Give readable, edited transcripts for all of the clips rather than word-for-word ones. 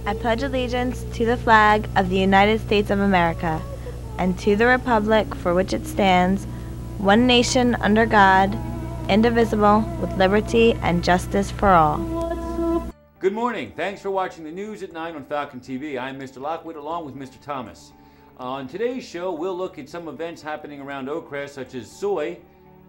I pledge allegiance to the flag of the United States of America and to the republic for which it stands, one nation under God, indivisible, with liberty and justice for all. Good morning. Thanks for watching the news at 9 on Falcon TV. I'm Mr. Lockwood along with Mr. Thomas. On today's show, we'll look at some events happening around Oakcrest, such as Soy,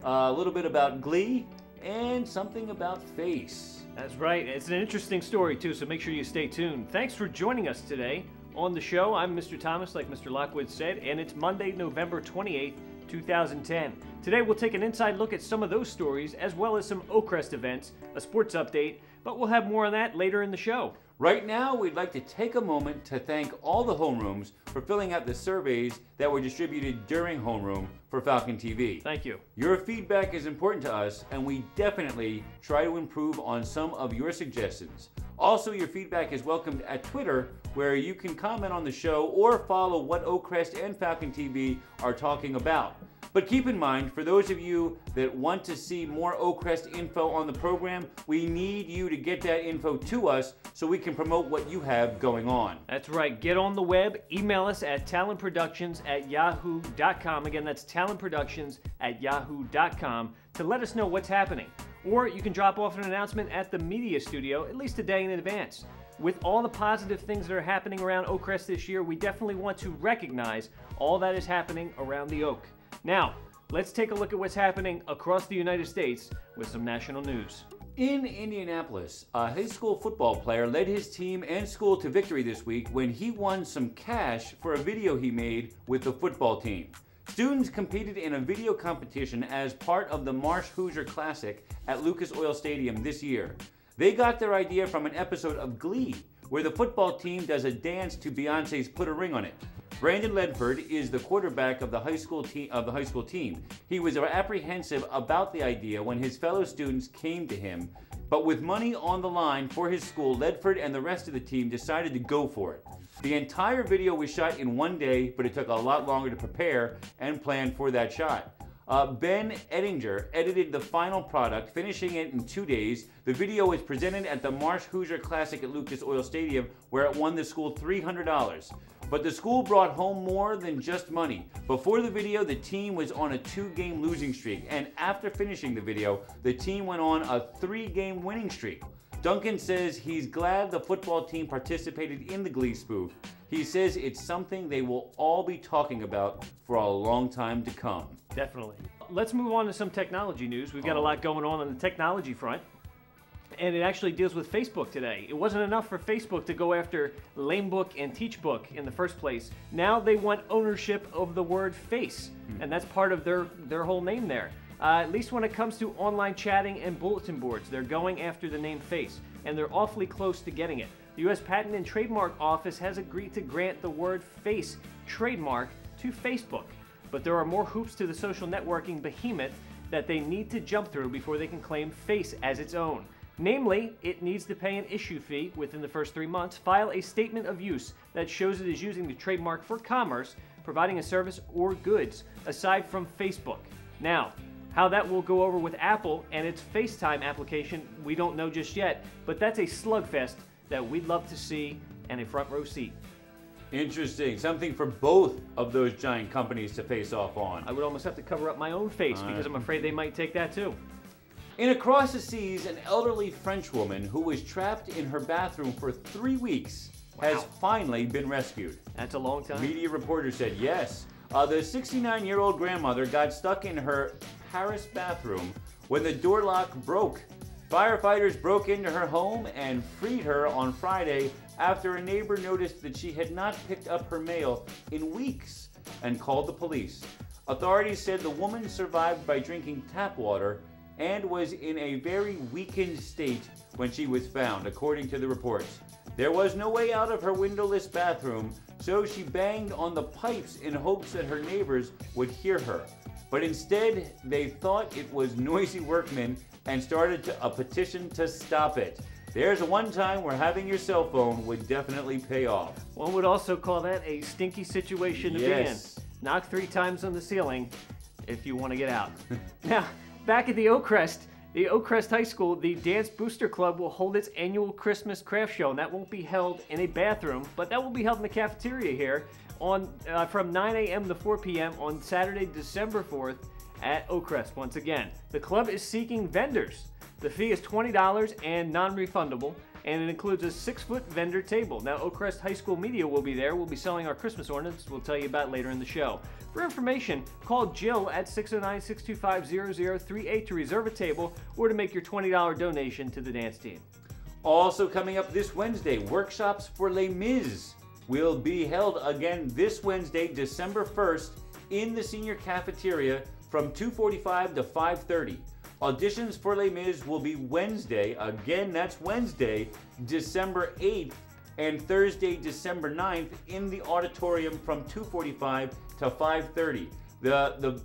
a little bit about Glee, and something about Face. That's right. It's an interesting story, too, so make sure you stay tuned. Thanks for joining us today on the show. I'm Mr. Thomas, like Mr. Lockwood said, and it's Monday, November 28th, 2010. Today, we'll take an inside look at some of those stories, as well as some Oakcrest events, a sports update, but we'll have more on that later in the show. Right now, we'd like to take a moment to thank all the homerooms for filling out the surveys that were distributed during homeroom for Falcon TV. Thank you. Your feedback is important to us, and we definitely try to improve on some of your suggestions. Also, your feedback is welcomed at Twitter, where you can comment on the show or follow what Oakcrest and Falcon TV are talking about. But keep in mind, for those of you that want to see more Oakcrest info on the program, we need you to get that info to us so we can promote what you have going on. That's right. Get on the web. Email us at talentproductions@yahoo.com. Again, that's talentproductions@yahoo.com to let us know what's happening. Or you can drop off an announcement at the media studio at least a day in advance. With all the positive things that are happening around Oakcrest this year, we definitely want to recognize all that is happening around the Oak. Now, let's take a look at what's happening across the United States with some national news. In Indianapolis, a high school football player led his team and school to victory this week when he won some cash for a video he made with the football team. Students competed in a video competition as part of the Marsh Hoosier Classic at Lucas Oil Stadium this year. They got their idea from an episode of Glee, where the football team does a dance to Beyonce's Put a Ring on It. Brandon Ledford is the quarterback of the high school team. He was apprehensive about the idea when his fellow students came to him, but with money on the line for his school, Ledford and the rest of the team decided to go for it. The entire video was shot in one day, but it took a lot longer to prepare and plan for that shot. Ben Ettinger edited the final product, finishing it in 2 days. The video was presented at the Marsh Hoosier Classic at Lucas Oil Stadium, where it won the school $300. But the school brought home more than just money. Before the video, the team was on a 2-game losing streak, and after finishing the video, the team went on a 3-game winning streak. Duncan says he's glad the football team participated in the Glee spoof. He says it's something they will all be talking about for a long time to come. Definitely. Let's move on to some technology news. We've got a lot going on the technology front, and it actually deals with Facebook today. It wasn't enough for Facebook to go after Lamebook and Teachbook in the first place. Now they want ownership of the word face, and that's part of their whole name there. At least when it comes to online chatting and bulletin boards, they're going after the name Face, and they're awfully close to getting it. The U.S. Patent and Trademark Office has agreed to grant the word Face trademark to Facebook, but there are more hoops to the social networking behemoth that they need to jump through before they can claim Face as its own. Namely, it needs to pay an issue fee within the first 3 months, file a statement of use that shows it is using the trademark for commerce, providing a service or goods, aside from Facebook. Now, how that will go over with Apple and its FaceTime application, we don't know just yet, but that's a slugfest that we'd love to see and a front row seat. Interesting. Something for both of those giant companies to face off on. I would almost have to cover up my own face because I'm afraid they might take that too. In Across the Seas, an elderly French woman who was trapped in her bathroom for 3 weeks has finally been rescued. That's a long time. Media reporters said yes. The 69-year-old grandmother got stuck in her Paris bathroom when the door lock broke. Firefighters broke into her home and freed her on Friday after a neighbor noticed that she had not picked up her mail in weeks and called the police. Authorities said the woman survived by drinking tap water and was in a very weakened state when she was found, according to the reports. There was no way out of her windowless bathroom, so she banged on the pipes in hopes that her neighbors would hear her. But instead, they thought it was noisy workmen and started a petition to stop it. There's one time where having your cell phone would definitely pay off. One would also call that a stinky situation to be in. Knock 3 times on the ceiling if you want to get out. Now, back at the Oakcrest, The Oakcrest High School, the Dance Booster Club, will hold its annual Christmas craft show, and that won't be held in a bathroom, but that will be held in the cafeteria here from 9 a.m. to 4 p.m. on Saturday, December 4th at Oakcrest. Once again, the club is seeking vendors. The fee is $20 and non-refundable, and it includes a 6-foot vendor table. Now, Oakcrest High School Media will be there. We'll be selling our Christmas ornaments. We'll tell you about later in the show. For information, call Jill at 609-625-0038 to reserve a table or to make your $20 donation to the dance team. Also coming up this Wednesday, workshops for Les Mis will be held again this Wednesday, December 1st, in the senior cafeteria from 2:45 to 5:30. Auditions for Les Mis will be Wednesday, again that's Wednesday, December 8th, and Thursday, December 9th in the auditorium from 2:45 to 5:30. The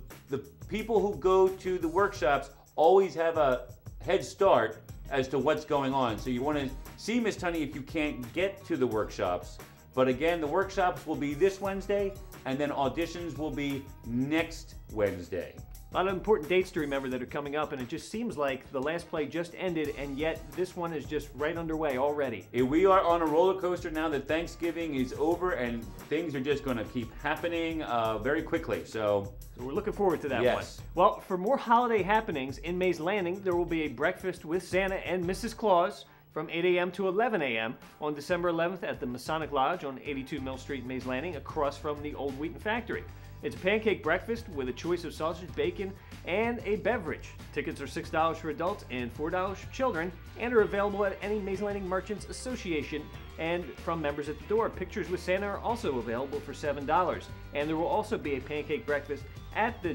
people who go to the workshops always have a head start as to what's going on. So you want to see Miss Tunney if you can't get to the workshops. But again, the workshops will be this Wednesday, and then auditions will be next Wednesday. A lot of important dates to remember that are coming up, and it just seems like the last play just ended, and yet this one is just right underway already. We are on a roller coaster now that Thanksgiving is over, and things are just going to keep happening very quickly. So we're looking forward to that one. Yes. Well, for more holiday happenings in Mays Landing, there will be a breakfast with Santa and Mrs. Claus from 8 a.m. to 11 a.m. on December 11th at the Masonic Lodge on 82 Mill Street, Mays Landing, across from the old Wheaton factory. It's a pancake breakfast with a choice of sausage, bacon, and a beverage. Tickets are $6 for adults and $4 for children, and are available at any Mays Landing Merchants Association and from members at the door. Pictures with Santa are also available for $7. And there will also be a pancake breakfast at the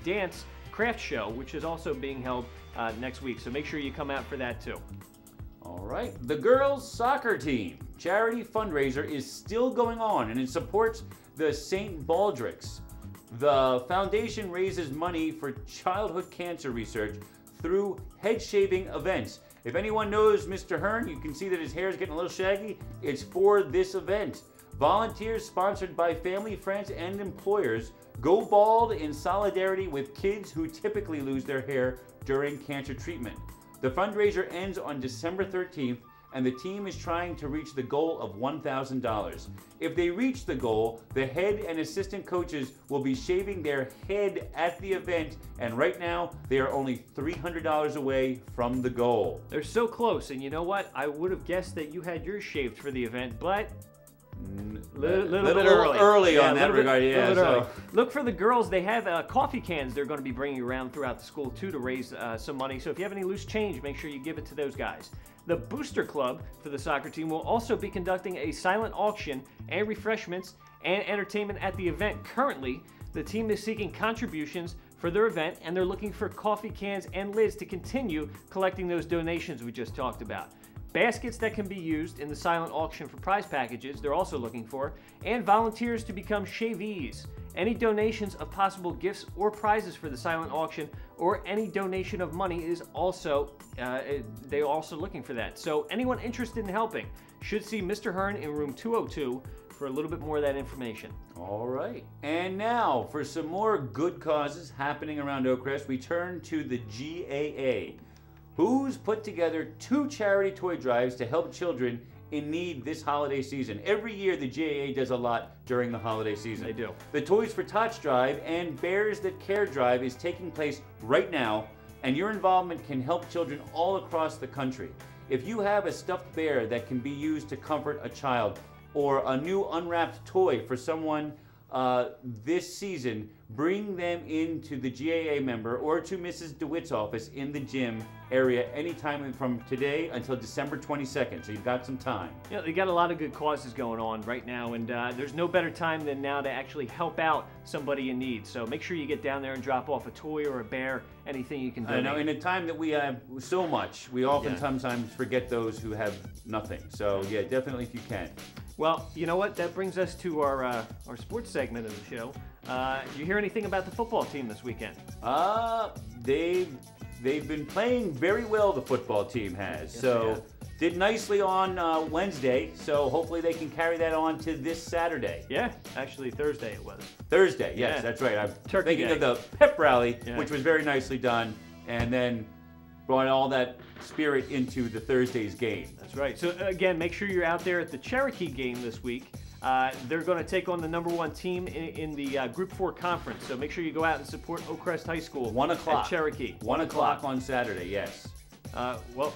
dance craft show, which is also being held next week. So make sure you come out for that too. All right, the girls soccer team charity fundraiser is still going on, and it supports the St. Baldrick's. The foundation raises money for childhood cancer research through head shaving events. If anyone knows Mr. Hearn, you can see that his hair is getting a little shaggy. It's for this event. Volunteers sponsored by family, friends, and employers go bald in solidarity with kids who typically lose their hair during cancer treatment. The fundraiser ends on December 13th, and the team is trying to reach the goal of $1,000. If they reach the goal, the head and assistant coaches will be shaving their head at the event, and right now they are only $300 away from the goal. They're so close, and you know what? I would have guessed that you had yours shaved for the event, but little bit early on that regard. Yeah. So look for the girls. They have coffee cans they're going to be bringing around throughout the school too to raise some money. So if you have any loose change, make sure you give it to those guys. The Booster Club for the soccer team will also be conducting a silent auction and refreshments and entertainment at the event. Currently, the team is seeking contributions for their event, and they're looking for coffee cans and lids to continue collecting those donations we just talked about. Baskets that can be used in the silent auction for prize packages, they're also looking for, and volunteers to become shavees. Any donations of possible gifts or prizes for the silent auction, or any donation of money is also, they're also looking for that. So anyone interested in helping should see Mr. Hearn in room 202 for a little bit more of that information. All right. And now, for some more good causes happening around Oakcrest, we turn to the GAA, who's put together 2 charity toy drives to help children in need this holiday season. Every year, the GAA does a lot during the holiday season. They do. The Toys for Tots drive and Bears That Care drive is taking place right now, and your involvement can help children all across the country. If you have a stuffed bear that can be used to comfort a child, or a new unwrapped toy for someone this season, bring them into the GAA member or to Mrs. DeWitt's office in the gym area anytime from today until December 22nd. So you've got some time. You know, they got a lot of good causes going on right now, and there's no better time than now to actually help out somebody in need. So make sure you get down there and drop off a toy or a bear, anything you can donate. I know in a time that we have so much, we often sometimes forget those who have nothing. So yeah, definitely if you can. Well, you know what? That brings us to our sports segment of the show. Did you hear anything about the football team this weekend? They've been playing very well, the football team has. Yes, so did nicely on Wednesday, so hopefully they can carry that on to this Saturday. Yeah, actually Thursday it was. Thursday, yes, that's right. I'm Turkey thinking Day. of the pep rally, Yeah. which was very nicely done. and then brought all that spirit into the Thursday's game. That's right. So again, make sure you're out there at the Cherokee game this week. They're going to take on the #1 team in the Group 4 conference. So make sure you go out and support Oak Crest High School 1 o'clock. at Cherokee. 1 o'clock on Saturday, yes. Whoa,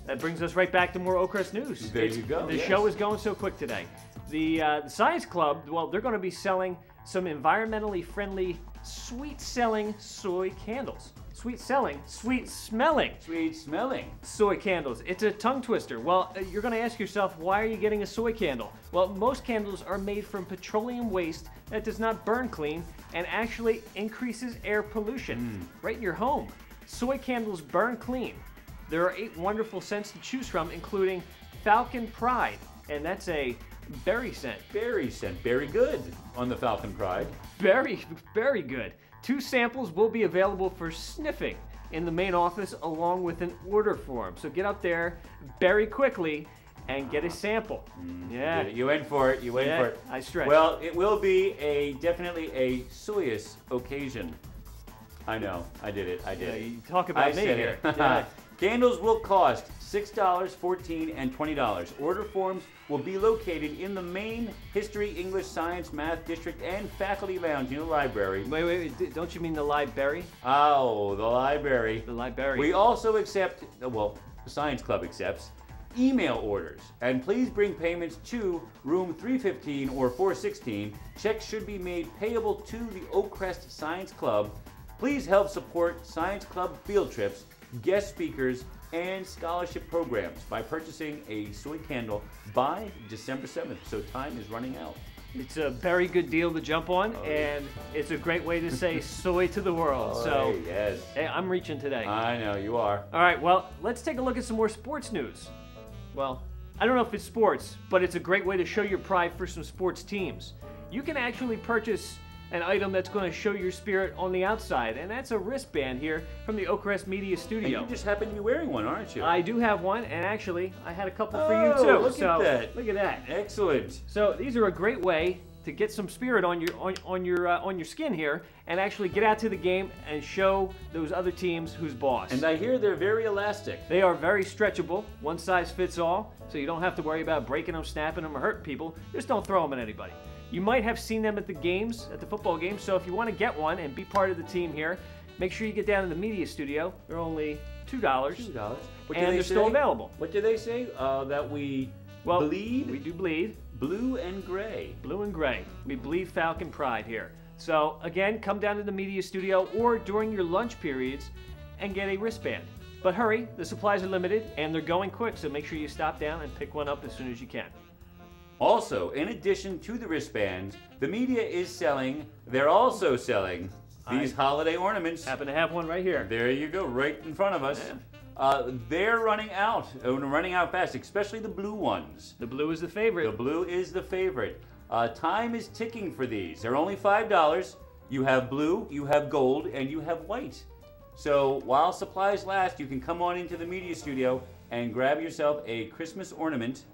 that brings us right back to more Oak Crest news. There you go. The show is going so quick today. The Science Club, well, they're going to be selling some environmentally friendly, sweet-selling soy candles. Sweet-smelling soy candles. It's a tongue twister. Well, you're going to ask yourself, why are you getting a soy candle? Well, most candles are made from petroleum waste that does not burn clean and actually increases air pollution right in your home. Soy candles burn clean. There are 8 wonderful scents to choose from, including Falcon Pride, and that's a berry scent. Berry scent, very good on the Falcon Pride. Very, very good. 2 samples will be available for sniffing in the main office along with an order form. So get up there very quickly and get a sample. Yeah. You went for it. You went for it. I stretched. Well, it will be definitely a soyous occasion. I know. I did it. You talk about me here. Yeah. Candles will cost $6, $14, and $20. Order forms will be located in the main History, English, Science, Math District and Faculty Lounge in the library. Wait, don't you mean the library? Oh, the library. The library. We also accept, well, the Science Club accepts, email orders. And please bring payments to room 315 or 416. Checks should be made payable to the Oak Crest Science Club. Please help support Science Club field trips, guest speakers, and scholarship programs by purchasing a soy candle by December 7th. So time is running out. It's a very good deal to jump on, and it's a great way to say soy to the world. So, yes. Hey, I'm reaching today. I know, you are. All right, well, let's take a look at some more sports news. Well, I don't know if it's sports, but it's a great way to show your pride for some sports teams. You can actually purchase an item that's going to show your spirit on the outside, and that's a wristband here from the Oak Crest Media Studio. And you just happen to be wearing one, aren't you? I do have one, and actually, I had a couple for you too. Look at that! Look at that! Excellent. So these are a great way to get some spirit on your skin here, and actually get out to the game and show those other teams who's boss. And I hear they're very elastic. They are very stretchable. One size fits all, so you don't have to worry about breaking them, snapping them, or hurting people. Just don't throw them at anybody. You might have seen them at the games, at the football games, so if you want to get one and be part of the team here, make sure you get down to the media studio. They're only $2. $2. And they're still available. What do they say? That we bleed? We do bleed. Blue and gray. Blue and gray. We bleed Falcon Pride here. So again, come down to the media studio or during your lunch periods and get a wristband. But hurry, the supplies are limited and they're going quick, so make sure you stop down and pick one up as soon as you can. Also, in addition to the wristbands, the media is selling, they're also selling these holiday ornaments. Happen to have one right here. There you go, right in front of us. Yeah. They're running out fast, especially the blue ones. The blue is the favorite. The blue is the favorite. Time is ticking for these. They're only $5. You have blue, you have gold, and you have white. So while supplies last, you can come on into the media studio and grab yourself a Christmas ornament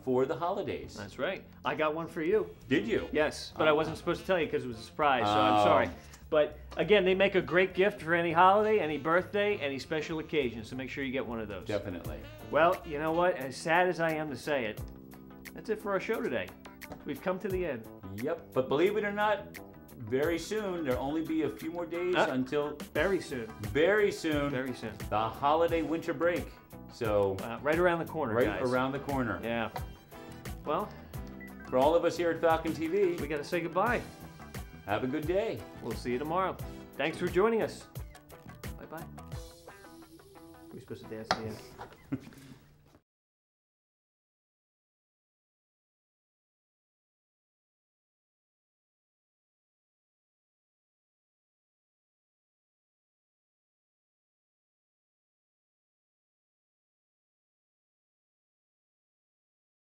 for the holidays. That's right. I got one for you. Did you? Yes, but I wasn't supposed to tell you because it was a surprise, so I'm sorry. But again, they make a great gift for any holiday, any birthday, any special occasion, so make sure you get one of those. Definitely. Well, you know what? As sad as I am to say it, that's it for our show today. We've come to the end. Yep, but believe it or not, very soon, there'll only be a few more days until... Very soon. Very soon. Very soon. The holiday winter break. So... right around the corner, guys. Right around the corner. Yeah. Well... For all of us here at Falcon TV... We got to say goodbye. Have a good day. We'll see you tomorrow. Thanks for joining us. Bye-bye. We're supposed to dance at the end.